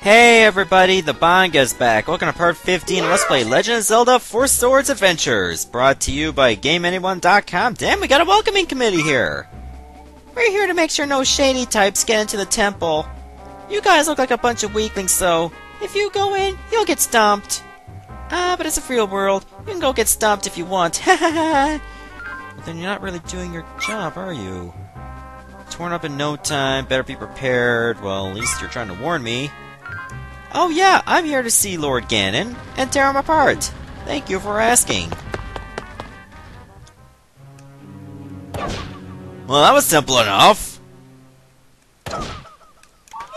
Hey everybody, the Banga's back. Welcome to part 15 of Let's Play Legend of Zelda 4 Swords Adventures. Brought to you by GameAnyone.com. Damn, we got a welcoming committee here. We're here to make sure no shady types get into the temple. You guys look like a bunch of weaklings, so if you go in, you'll get stomped. But it's a free world. You can go get stomped if you want. But then you're not really doing your job, are you? Torn up in no time, better be prepared. Well, at least you're trying to warn me. Oh yeah, I'm here to see Lord Ganon and tear him apart. Thank you for asking. Well, that was simple enough. I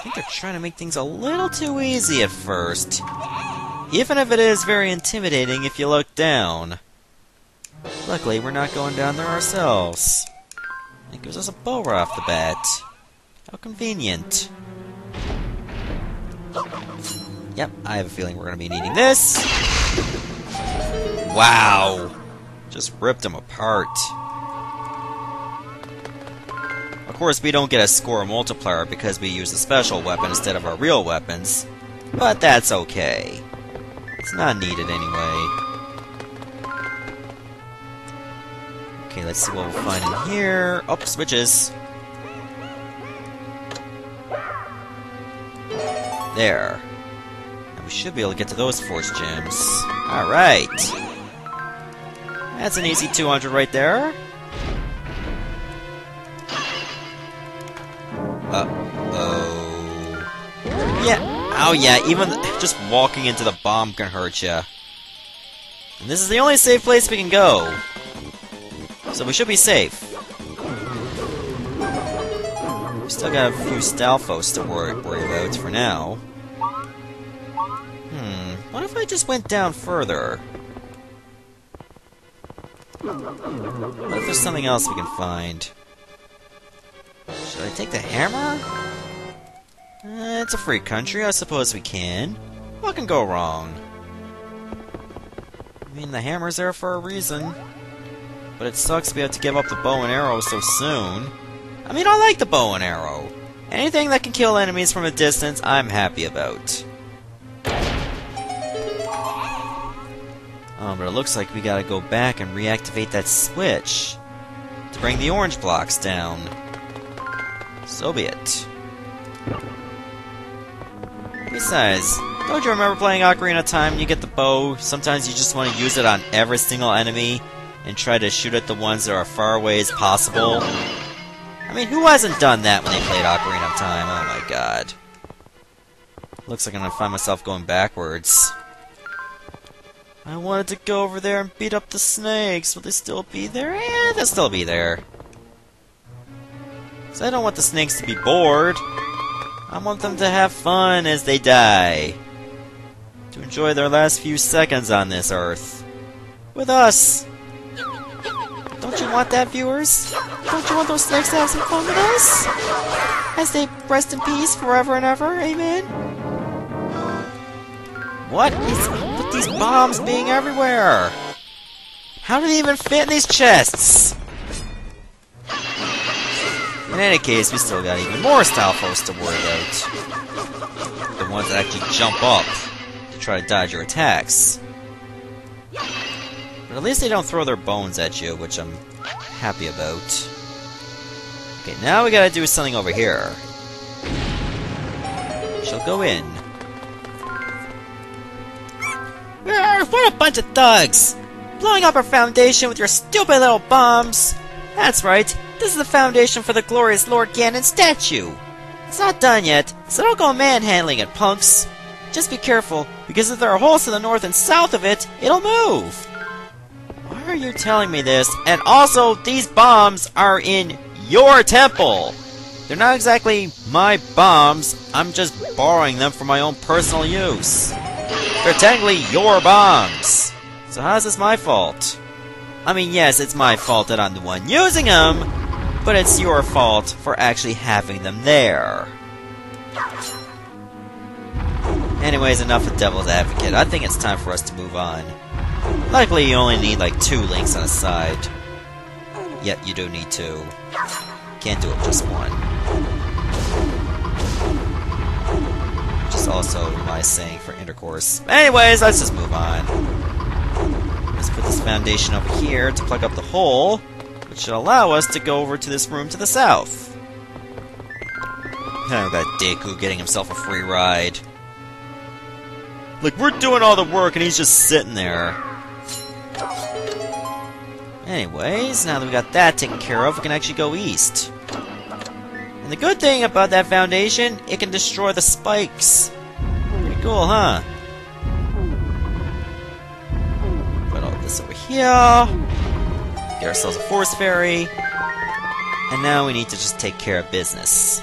think they're trying to make things a little too easy at first. Even if it is very intimidating if you look down. Luckily, we're not going down there ourselves. It gives us a bow right off the bat. How convenient. Yep, I have a feeling we're going to be needing this. Wow! Just ripped them apart. Of course, we don't get a score multiplier because we use a special weapon instead of our real weapons. But that's okay. It's not needed anyway. Okay, let's see what we'll find in here. Oh, switches. There. And we should be able to get to those force gems. Alright. That's an easy 200 right there. Uh-oh. Yeah. Oh yeah, even just walking into the bomb can hurt ya. And this is the only safe place we can go. So we should be safe. We still got a few Stalfos to worry about for now. What if I just went down further? What if there's something else we can find? Should I take the hammer? It's a free country, I suppose we can. What can go wrong? I mean, the hammer's there for a reason. But it sucks we have to give up the bow and arrow so soon. I mean, I like the bow and arrow. Anything that can kill enemies from a distance, I'm happy about. Oh, but it looks like we gotta go back and reactivate that switch to bring the orange blocks down. So be it. Besides, don't you remember playing Ocarina of Time when you get the bow? Sometimes you just want to use it on every single enemy and try to shoot at the ones that are as far away as possible. I mean, who hasn't done that when they played Ocarina of Time? Oh my god. Looks like I'm gonna find myself going backwards. I wanted to go over there and beat up the snakes. Will they still be there? Eh, they'll still be there. So I don't want the snakes to be bored. I want them to have fun as they die. To enjoy their last few seconds on this earth. With us. Don't you want that, viewers? Don't you want those snakes to have some fun with us? As they rest in peace forever and ever, amen? What is with these bombs being everywhere? How do they even fit in these chests? In any case, we still got even more Stalfos to worry about. The ones that actually jump up to try to dodge your attacks. But at least they don't throw their bones at you, which I'm happy about. Okay, now we gotta do something over here. She'll go in. What a bunch of thugs! Blowing up our foundation with your stupid little bombs! That's right, this is the foundation for the glorious Lord Ganon statue! It's not done yet, so don't go manhandling it, punks! Just be careful, because if there are holes to the north and south of it, it'll move! Why are you telling me this? And also, these bombs are in your temple! They're not exactly my bombs, I'm just borrowing them for my own personal use. They're technically your bombs! So how's this my fault? I mean, yes, it's my fault that I'm the one using them, but it's your fault for actually having them there. Anyways, enough of Devil's Advocate. I think it's time for us to move on. Luckily, you only need like 2 links on a side. Yep, you do need 2. Can't do it just one. also my saying for intercourse. Anyways, let's just move on. Let's put this foundation over here to plug up the hole, which should allow us to go over to this room to the south. Oh, that Deku getting himself a free ride. Like, we're doing all the work and he's just sitting there. Anyways, now that we got that taken care of, we can actually go east. And the good thing about that foundation, it can destroy the spikes. Pretty cool, huh? Put all this over here. Get ourselves a force fairy. And now we need to just take care of business.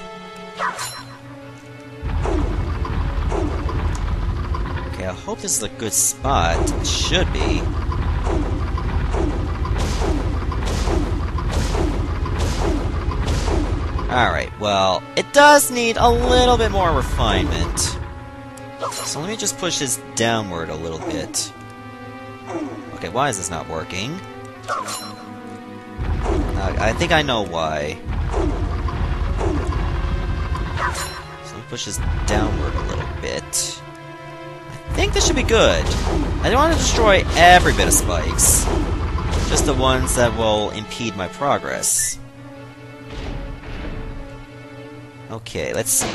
Okay, I hope this is a good spot. It should be. Alright, well, it does need a little bit more refinement. So let me just push this downward a little bit. Okay, why is this not working? I think I know why. So let me push this downward a little bit. I think this should be good. I don't want to destroy every bit of spikes. Just the ones that will impede my progress. Okay, let's see.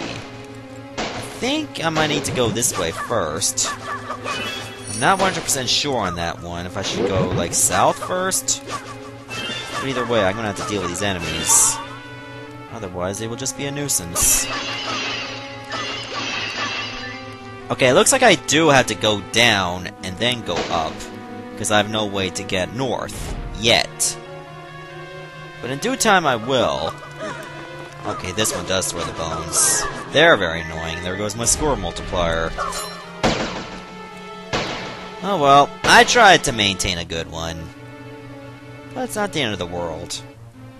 I think I might need to go this way first. I'm not 100% sure on that one, if I should go, like, south first. But either way, I'm gonna have to deal with these enemies. Otherwise, they will just be a nuisance. Okay, it looks like I do have to go down and then go up, because I have no way to get north, yet. But in due time I will. Okay, this one does throw the bones. They're very annoying. There goes my score multiplier. Oh well, I tried to maintain a good one. But it's not the end of the world.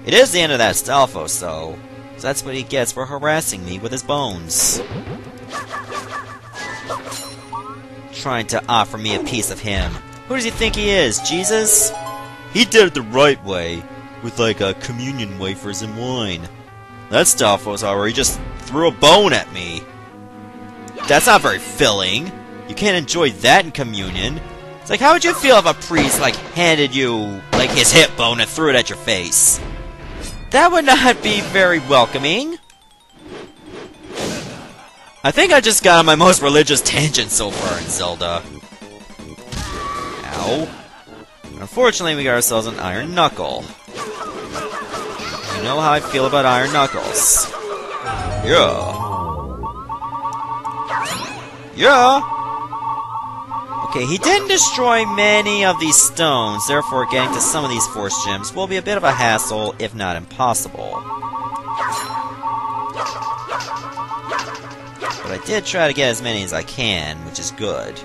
It is the end of that Stalfos, though. So that's what he gets for harassing me with his bones. Trying to offer me a piece of him. Who does he think he is, Jesus? He did it the right way, with like communion wafers and wine. That Stalfos, however, he just threw a bone at me. That's not very filling. You can't enjoy that in communion. It's like, how would you feel if a priest, like, handed you, like, his hip bone and threw it at your face? That would not be very welcoming. I think I just got on my most religious tangent so far in Zelda. Ow. Unfortunately, we got ourselves an Iron Knuckle. You know how I feel about Iron Knuckles. Yeah. Yeah! Okay, he didn't destroy many of these stones, therefore getting to some of these force gems will be a bit of a hassle, if not impossible. But I did try to get as many as I can, which is good.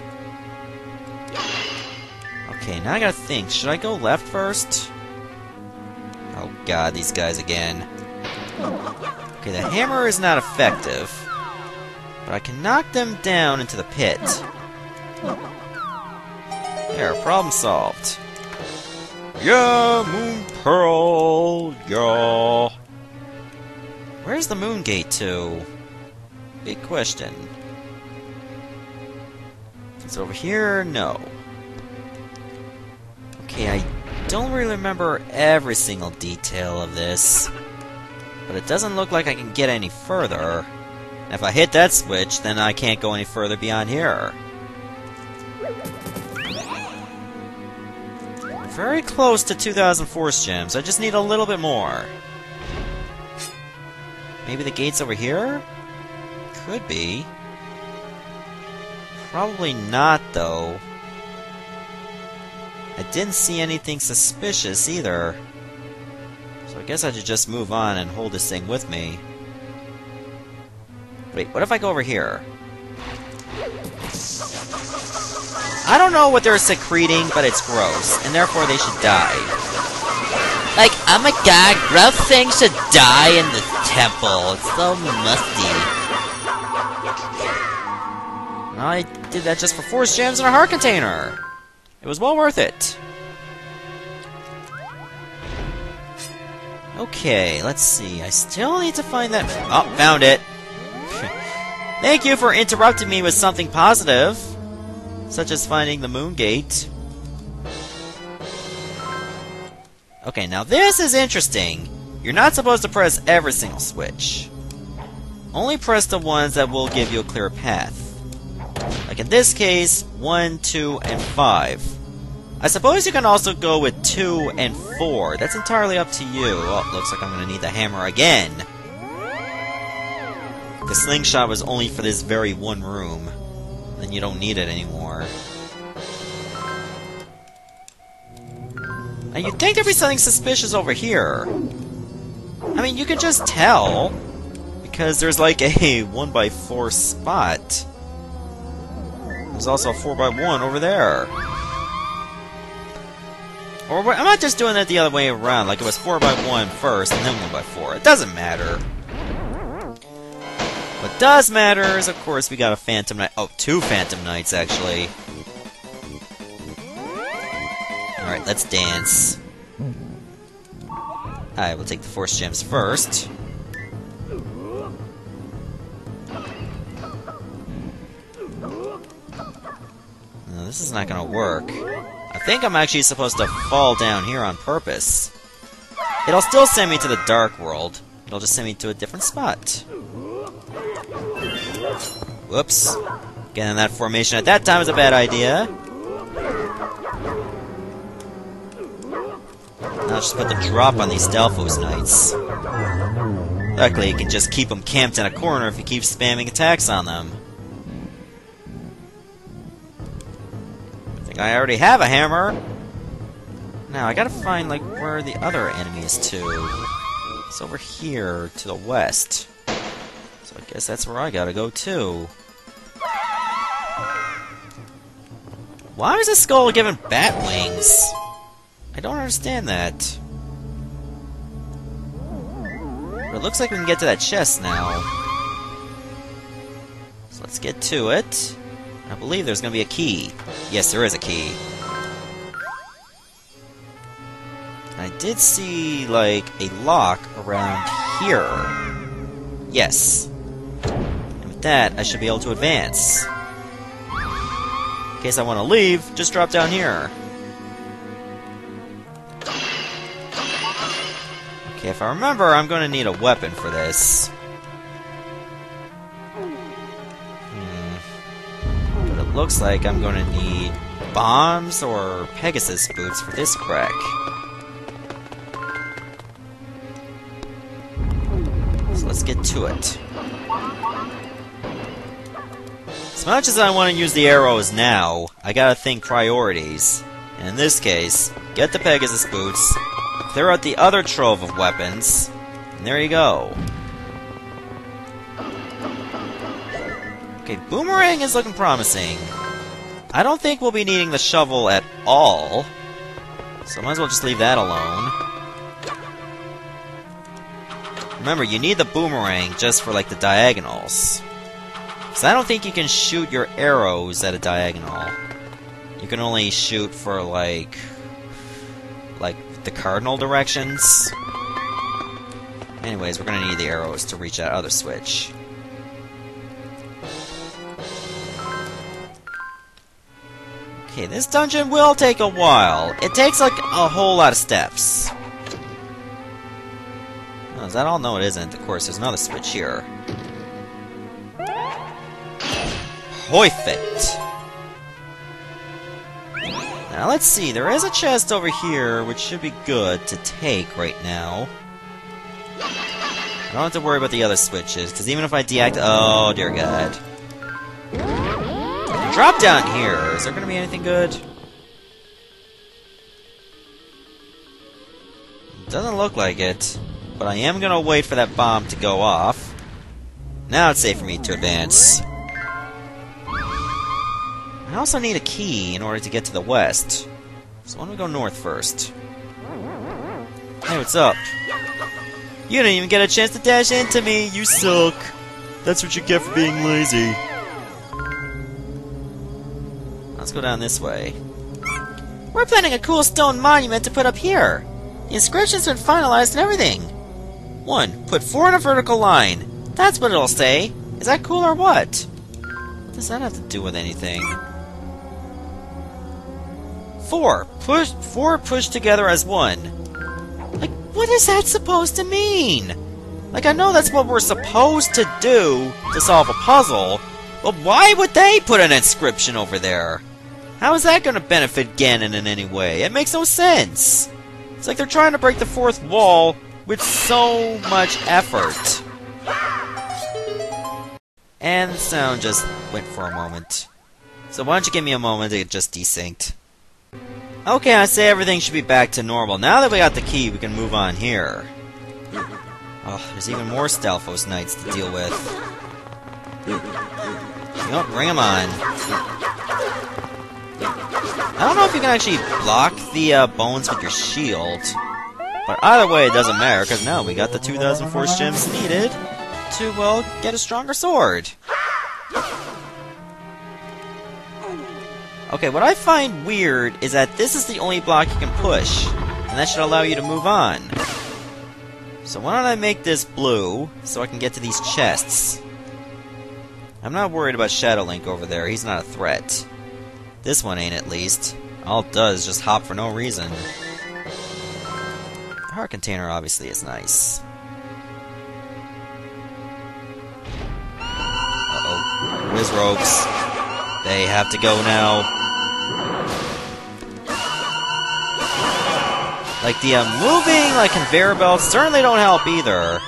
Okay, now I gotta think, should I go left first? Oh god, these guys again. Okay, the hammer is not effective, but I can knock them down into the pit. There, problem solved. Yeah, Moon Pearl, yeah. Where's the Moon Gate to? Big question. Is it over here? No. Okay, I don't really remember every single detail of this, but it doesn't look like I can get any further. And if I hit that switch, then I can't go any further beyond here. Very close to 2,000 Force Gems. I just need a little bit more. Maybe the gate's over here? Could be. Probably not, though. I didn't see anything suspicious, either. So I guess I should just move on and hold this thing with me. Wait, what if I go over here? I don't know what they're secreting, but it's gross, and therefore they should die. Like, oh my god, gross things should die in the temple. It's so musty. Well, I did that just for Force Gems and a heart container. It was well worth it. Okay, let's see. I still need to find that... Oh, found it. Thank you for interrupting me with something positive, such as finding the moon gate. Okay, now this is interesting. You're not supposed to press every single switch. Only press the ones that will give you a clear path. Like in this case, 1, 2, and 5. I suppose you can also go with 2 and 4. That's entirely up to you. Oh, looks like I'm gonna need the hammer again. The slingshot was only for this very one room. Then you don't need it anymore. And you'd think there'd be something suspicious over here. I mean, you could just tell. Because there's like a 1x4 spot. There's also a 4x1 over there. Or I'm not just doing it the other way around, like it was 4x1 first and then 1x4. It doesn't matter. What does matter is, of course, we got a Phantom Knight. Oh, 2 Phantom Knights, actually. Alright, let's dance. Alright, we'll take the Force Gems first. No, this is not gonna work. I think I'm actually supposed to fall down here on purpose. It'll still send me to the Dark World. It'll just send me to a different spot. Whoops. Getting in that formation at that time is a bad idea. Now let's just put the drop on these Delphos Knights. Luckily, you can just keep them camped in a corner if you keep spamming attacks on them. I think I already have a hammer. Now, I gotta find, like, where the other enemy is too. It's over here, to the west. So I guess that's where I gotta go too. Why is this skull given bat wings? I don't understand that. But it looks like we can get to that chest now. So let's get to it. I believe there's gonna be a key. Yes, there is a key. I did see, like, a lock around here. Yes. And with that, I should be able to advance. In case I want to leave, just drop down here. Okay, if I remember, I'm going to need a weapon for this. But it looks like I'm going to need bombs or Pegasus boots for this crack. So let's get to it. As much as I want to use the arrows now, I gotta think priorities. And in this case, get the Pegasus boots, clear out the other trove of weapons, and there you go. Okay, Boomerang is looking promising. I don't think we'll be needing the shovel at all, so might as well just leave that alone. Remember, you need the Boomerang just for, like, the diagonals. Because I don't think you can shoot your arrows at a diagonal. You can only shoot for, like the cardinal directions. Anyways, we're gonna need the arrows to reach that other switch. Okay, this dungeon will take a while. It takes, like, a whole lot of steps. Oh, is that all? No, it isn't. Of course, there's another switch here. Perfect! Now, let's see. There is a chest over here, which should be good to take right now. I don't have to worry about the other switches, because even if I deactivate... Oh, dear God. I can drop down here. Is there going to be anything good? Doesn't look like it. But I am going to wait for that bomb to go off. Now it's safe for me to advance. I also need a key in order to get to the west. So why don't we go north first? Hey, what's up? You didn't even get a chance to dash into me! You suck! That's what you get for being lazy. Let's go down this way. We're planning a cool stone monument to put up here. The inscription's been finalized and everything. 1. Put 4 in a vertical line. That's what it'll say. Is that cool or what? What does that have to do with anything? 4 pushed together as one. Like, what is that supposed to mean? Like, I know that's what we're supposed to do to solve a puzzle, but why would they put an inscription over there? How is that going to benefit Ganon in any way? It makes no sense. It's like they're trying to break the fourth wall with so much effort. And the sound just went for a moment. So why don't you give me a moment to get just desynced. Okay, I say everything should be back to normal. Now that we got the key, we can move on here. Oh, there's even more Stalfos Knights to deal with. You know, bring them on. I don't know if you can actually block the bones with your shield. But either way, it doesn't matter, because now we got the 2,000 Force Gems needed to, well, get a stronger sword. Okay, what I find weird is that this is the only block you can push, and that should allow you to move on. So why don't I make this blue, so I can get to these chests. I'm not worried about Shadow Link over there, he's not a threat. This one ain't, at least. All it does is just hop for no reason. The heart container obviously is nice. Uh-oh. Whiz Rogues. They have to go now. Like, the moving, like, conveyor belts certainly don't help either.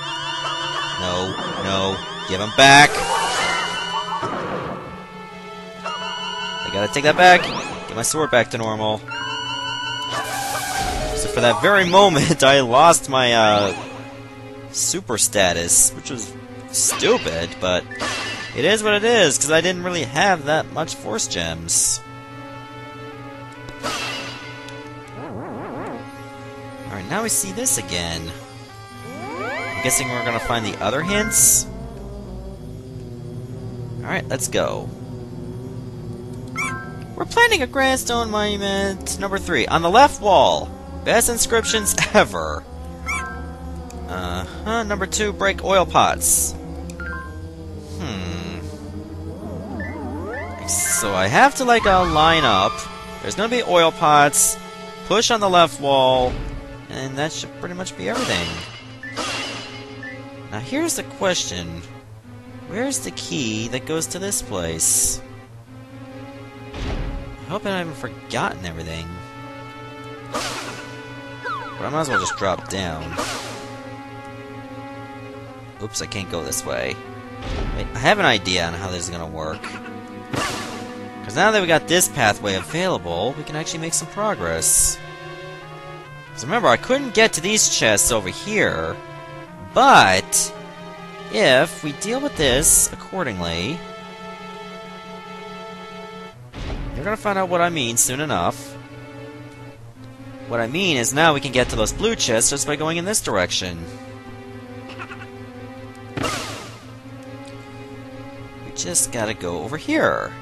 No, no. Give them back. I gotta take that back. Get my sword back to normal. So for that very moment, I lost my, super status, which was stupid, but it is what it is, because I didn't really have that much Force Gems. Alright, now we see this again. I'm guessing we're gonna find the other hints? Alright, let's go. We're planning a Grandstone Monument number 3 on the left wall. Best inscriptions ever. Number 2, break oil pots. So I have to, like, line up. There's gonna be oil pots. Push on the left wall. And that should pretty much be everything. Now here's the question. Where's the key that goes to this place? I hope I haven't forgotten everything. But I might as well just drop down. Oops, I can't go this way. Wait, I have an idea on how this is gonna work. Because now that we got this pathway available, we can actually make some progress. Because remember, I couldn't get to these chests over here, but if we deal with this accordingly, you're gonna find out what I mean soon enough. What I mean is now we can get to those blue chests just by going in this direction. We just gotta go over here.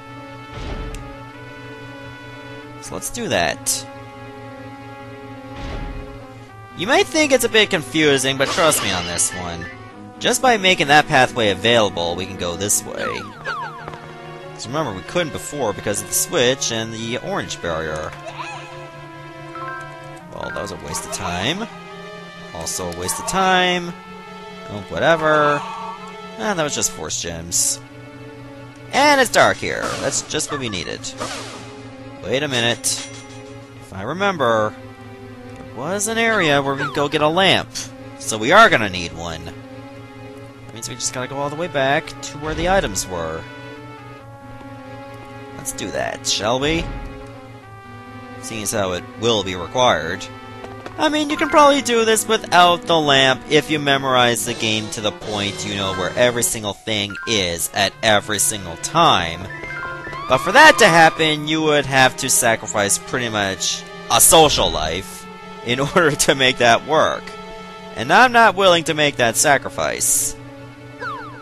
So let's do that. You might think it's a bit confusing, but trust me on this one. Just by making that pathway available, we can go this way. So remember, we couldn't before because of the switch and the orange barrier. Well, that was a waste of time. Also a waste of time. Oh, whatever. And that was just Force Gems. And it's dark here. That's just what we needed. Wait a minute. If I remember, there was an area where we could go get a lamp. So we are gonna need one. That means we just gotta go all the way back to where the items were. Let's do that, shall we? Seeing as how it will be required. I mean, you can probably do this without the lamp if you memorize the game to the point you know where every single thing is at every single time. But for that to happen, you would have to sacrifice pretty much a social life in order to make that work. And I'm not willing to make that sacrifice.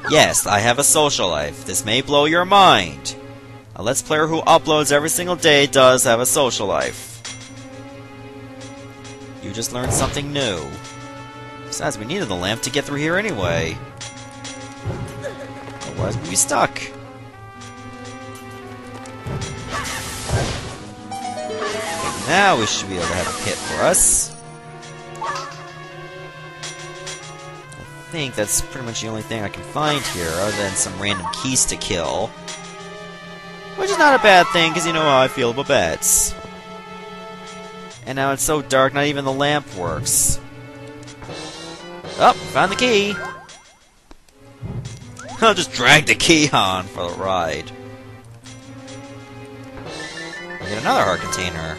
Yes, I have a social life. This may blow your mind. A Let's Player who uploads every single day does have a social life. You just learned something new. Besides, we needed the lamp to get through here anyway. Otherwise, we'd be stuck. Now we should be able to have a pit for us. I think that's pretty much the only thing I can find here, other than some random keys to kill. Which is not a bad thing, because you know how I feel about bats. And now it's so dark, not even the lamp works. Oh, found the key! I'll just drag the key on for the ride. I get another heart container.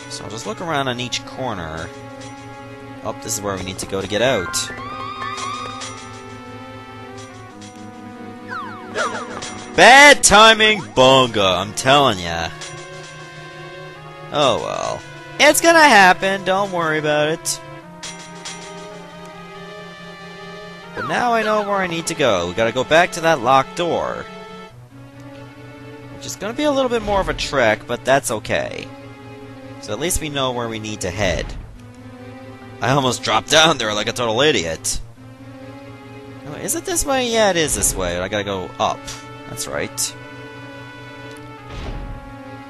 So I'll just look around on each corner. Oh, this is where we need to go to get out. Bad timing, bunga, I'm telling ya. Oh well. It's gonna happen, don't worry about it. But now I know where I need to go. We gotta go back to that locked door. Which is gonna be a little bit more of a trek, but that's okay. So at least we know where we need to head. I almost dropped down there like a total idiot. Oh, is it this way? Yeah, it is this way. I gotta go up. That's right.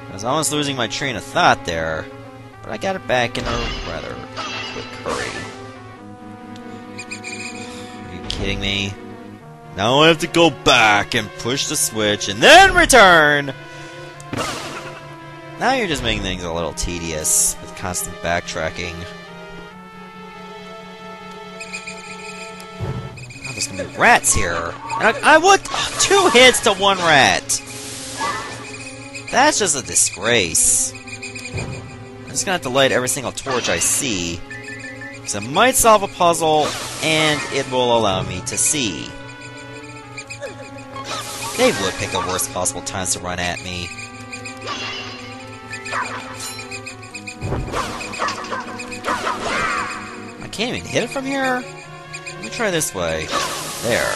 I was almost losing my train of thought there, but I got it back in a rather quick hurry. Are you kidding me? Now I have to go back and push the switch and then return! Now you're just making things a little tedious with constant backtracking. Oh, there's gonna be rats here. And I would... 2 hits to 1 rat! That's just a disgrace. I'm just gonna have to light every single torch I see, because it might solve a puzzle, and it will allow me to see. They would pick the worst possible times to run at me. I can't even hit it from here? Let me try this way. There.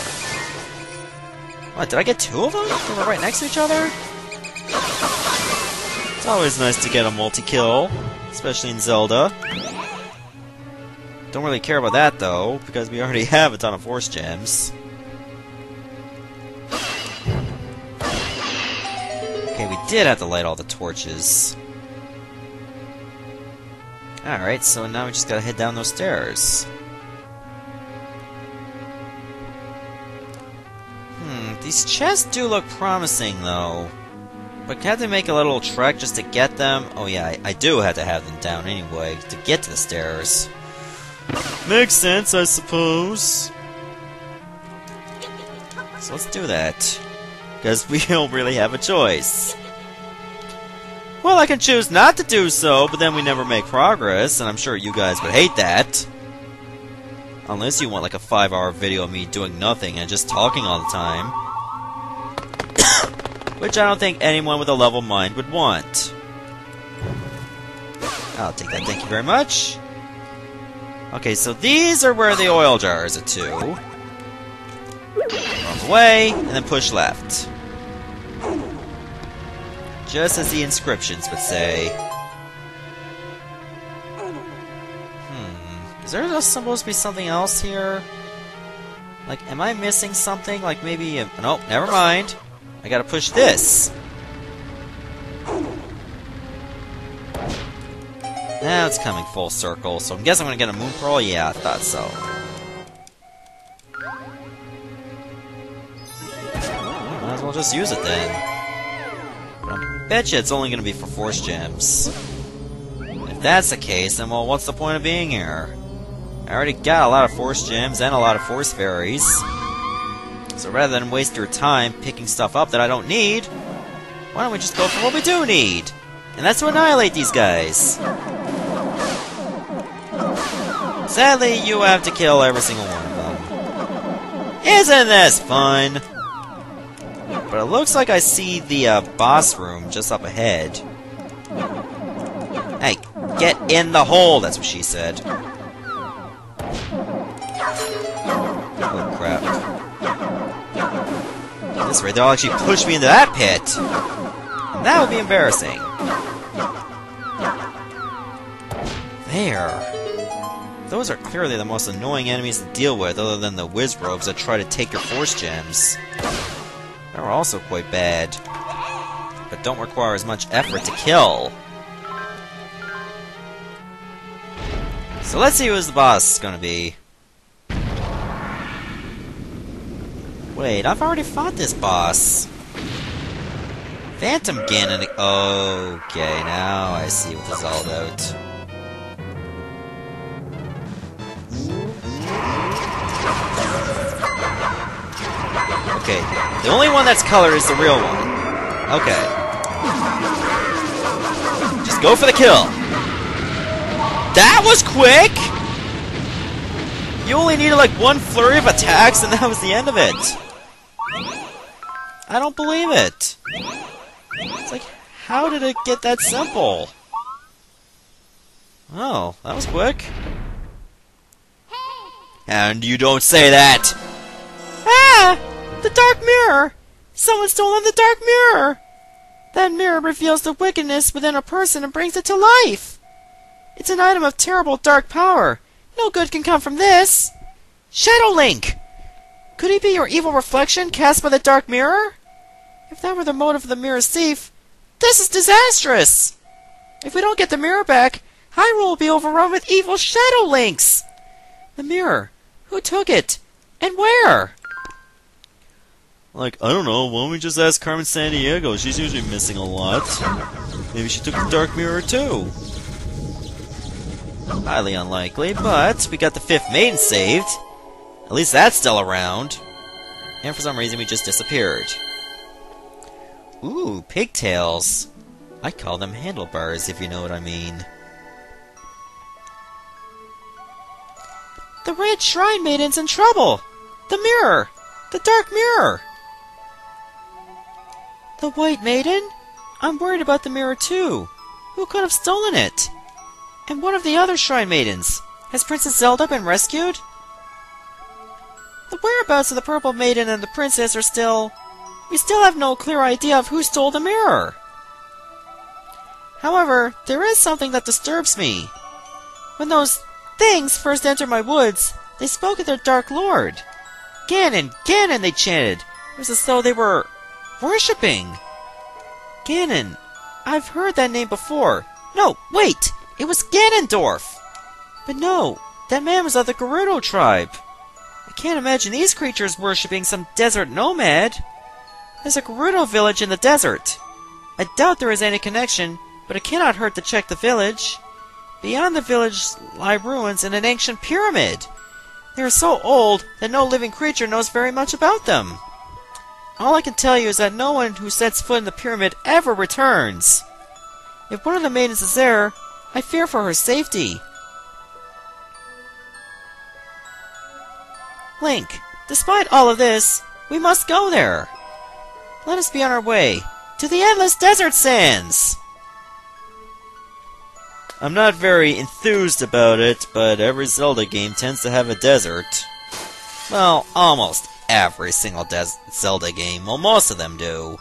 What, did I get 2 of them? They were right next to each other? It's always nice to get a multi-kill, especially in Zelda. Don't really care about that, though, because we already have a ton of force gems. Okay, we did have to light all the torches. Alright, so now we just gotta head down those stairs. These chests do look promising, though. But can't they make a little trek just to get them? Oh yeah, I do have to have them down anyway, to get to the stairs. Makes sense, I suppose. So let's do that. Because we don't really have a choice. Well, I can choose not to do so, but then we never make progress, and I'm sure you guys would hate that. Unless you want like a 5-hour video of me doing nothing and just talking all the time. Which I don't think anyone with a level mind would want. I'll take that, thank you very much. Okay, so these are where the oil jars are to. On the way, and then push left. Just as the inscriptions would say. Is there just supposed to be something else here? Like, am I missing something? Like maybe... Nope, never mind. I gotta push this. Now it's coming full circle, so I'm guessing I'm gonna get a moon pearl? Yeah, I thought so. Might as well just use it then. But I bet you it's only gonna be for force gems. If that's the case, then well, what's the point of being here? I already got a lot of force gems and a lot of force fairies. So rather than waste your time picking stuff up that I don't need, why don't we just go for what we do need? And that's to annihilate these guys. Sadly, you have to kill every single one of them. Isn't this fun? But it looks like I see the boss room just up ahead. Hey, get in the hole, that's what she said. Oh crap. At this rate, they'll actually push me into that pit! And that would be embarrassing. There. those are clearly the most annoying enemies to deal with, other than the Wizrobes that try to take your Force Gems. They're also quite bad, but don't require as much effort to kill. So let's see who's the boss is gonna be. Wait, I've already fought this boss. Phantom Ganon. Okay, now I see what this is all about. Okay, the only one that's colored is the real one. Okay. Just go for the kill. That was quick! You only needed like one flurry of attacks and that was the end of it. I don't believe it. It's like, how did it get that simple? Oh, that was quick. And you don't say that! Ah! The Dark Mirror! Someone's stolen the Dark Mirror! That mirror reveals the wickedness within a person and brings it to life! It's an item of terrible dark power. No good can come from this! Shadow Link! Could he be your evil reflection cast by the Dark Mirror? If that were the motive of the mirror's thief, this is disastrous! If we don't get the mirror back, Hyrule will be overrun with evil Shadow Links! The mirror. Who took it? And where? Like, I don't know, why don't we just ask Carmen Sandiego? She's usually missing a lot. Maybe she took the Dark Mirror too. Highly unlikely, but we got the 5th maiden saved. At least that's still around. And for some reason we just disappeared. Ooh, pigtails. I call them handlebars, if you know what I mean. The Red Shrine Maiden's in trouble! The mirror! The Dark Mirror! The White Maiden? I'm worried about the mirror too. Who could have stolen it? And what of the other Shrine Maidens? Has Princess Zelda been rescued? The whereabouts of the Purple Maiden and the Princess are still... We still have no clear idea of who stole the mirror. However, there is something that disturbs me. When those things first entered my woods, they spoke of their Dark Lord. Ganon, Ganon, they chanted. It was as though they were worshipping. Ganon. I've heard that name before. No, wait! It was Ganondorf! But no, that man was of the Gerudo tribe. I can't imagine these creatures worshipping some desert nomad. There's a Gerudo village in the desert. I doubt there is any connection, but it cannot hurt to check the village. Beyond the village lie ruins and an ancient pyramid. They are so old that no living creature knows very much about them. All I can tell you is that no one who sets foot in the pyramid ever returns. If one of the maidens is there, I fear for her safety. Link, despite all of this, we must go there. Let us be on our way to the endless desert sands. I'm not very enthused about it, but every Zelda game tends to have a desert. Well, almost every single Zelda game. Well, most of them do.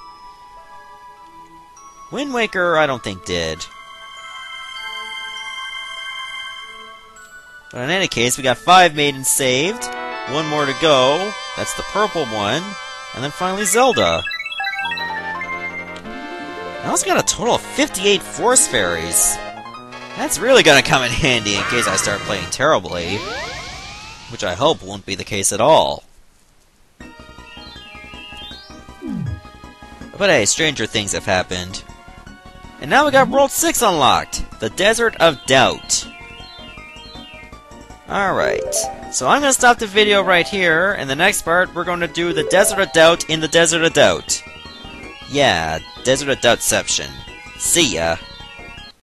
Wind Waker, I don't think did. But in any case, we got 5 maidens saved. 1 more to go. That's the purple one. And then finally Zelda. I also got a total of 58 Force Fairies. That's really gonna come in handy in case I start playing terribly. Which I hope won't be the case at all. But hey, stranger things have happened. And now we got World 6 unlocked! The Desert of Doubt. Alright, so I'm gonna stop the video right here, and the next part we're gonna do the Desert of Doubt in the Desert of Doubt. Yeah, Desert of Doubtception. See ya!